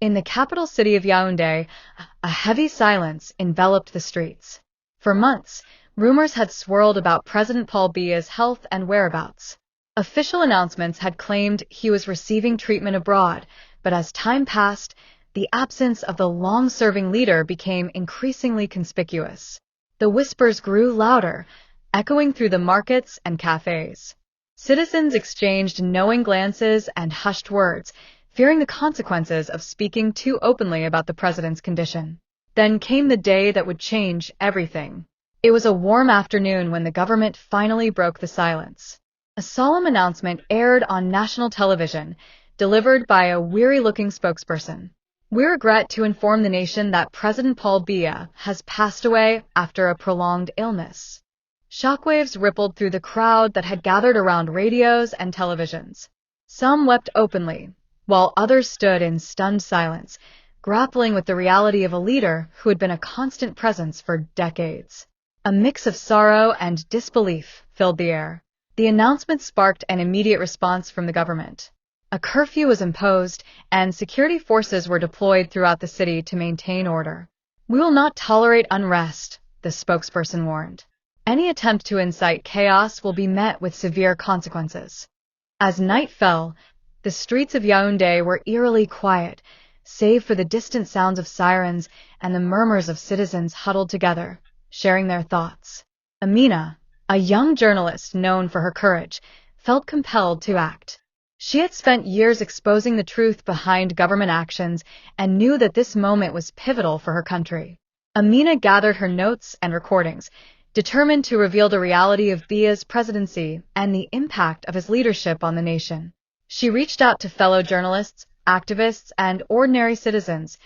In the capital city of Yaoundé, a heavy silence enveloped the streets. For months, rumors had swirled about President Paul Biya's health and whereabouts. Official announcements had claimed he was receiving treatment abroad, but as time passed, the absence of the long-serving leader became increasingly conspicuous. The whispers grew louder, echoing through the markets and cafes. Citizens exchanged knowing glances and hushed words, fearing the consequences of speaking too openly about the president's condition. Then came the day that would change everything. It was a warm afternoon when the government finally broke the silence. A solemn announcement aired on national television, delivered by a weary-looking spokesperson. "We regret to inform the nation that President Paul Biya has passed away after a prolonged illness." Shockwaves rippled through the crowd that had gathered around radios and televisions. Some wept openly, while others stood in stunned silence, grappling with the reality of a leader who had been a constant presence for decades. A mix of sorrow and disbelief filled the air. The announcement sparked an immediate response from the government. A curfew was imposed, and security forces were deployed throughout the city to maintain order. "We will not tolerate unrest," the spokesperson warned. "Any attempt to incite chaos will be met with severe consequences." As night fell, the streets of Yaoundé were eerily quiet, save for the distant sounds of sirens and the murmurs of citizens huddled together, sharing their thoughts. Amina, a young journalist known for her courage, felt compelled to act. She had spent years exposing the truth behind government actions and knew that this moment was pivotal for her country. Amina gathered her notes and recordings, determined to reveal the reality of Biya's presidency and the impact of his leadership on the nation. She reached out to fellow journalists, activists, and ordinary citizens,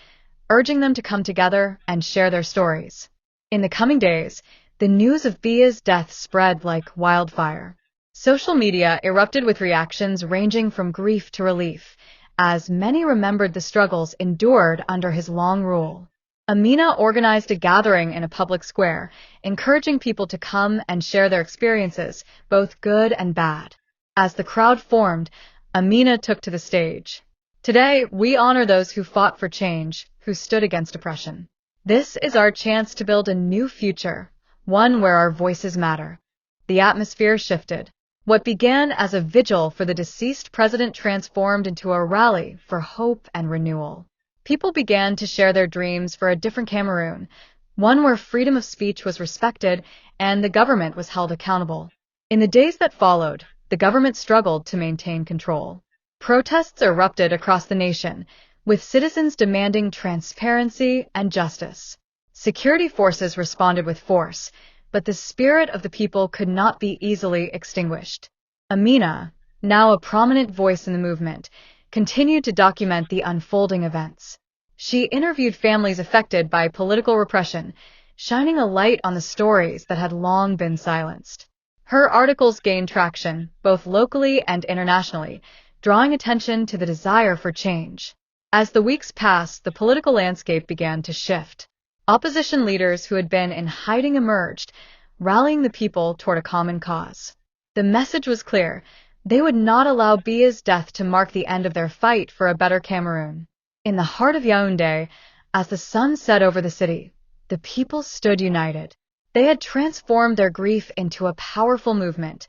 urging them to come together and share their stories. In the coming days, the news of Biya's death spread like wildfire. Social media erupted with reactions ranging from grief to relief, as many remembered the struggles endured under his long rule. Amina organized a gathering in a public square, encouraging people to come and share their experiences, both good and bad. As the crowd formed, Amina took to the stage. "Today, we honor those who fought for change, who stood against oppression. This is our chance to build a new future, one where our voices matter." The atmosphere shifted. What began as a vigil for the deceased president transformed into a rally for hope and renewal. People began to share their dreams for a different Cameroon, one where freedom of speech was respected and the government was held accountable. In the days that followed, the government struggled to maintain control. Protests erupted across the nation, with citizens demanding transparency and justice. Security forces responded with force, but the spirit of the people could not be easily extinguished. Amina, now a prominent voice in the movement, continued to document the unfolding events. She interviewed families affected by political repression, shining a light on the stories that had long been silenced. Her articles gained traction, both locally and internationally, drawing attention to the desire for change. As the weeks passed, the political landscape began to shift. Opposition leaders who had been in hiding emerged, rallying the people toward a common cause. The message was clear: they would not allow Biya's death to mark the end of their fight for a better Cameroon. In the heart of Yaoundé, as the sun set over the city, the people stood united. They had transformed their grief into a powerful movement,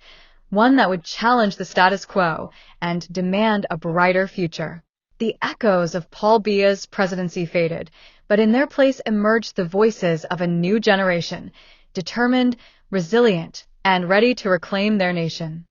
one that would challenge the status quo and demand a brighter future. The echoes of Paul Biya's presidency faded, but in their place emerged the voices of a new generation, determined, resilient, and ready to reclaim their nation.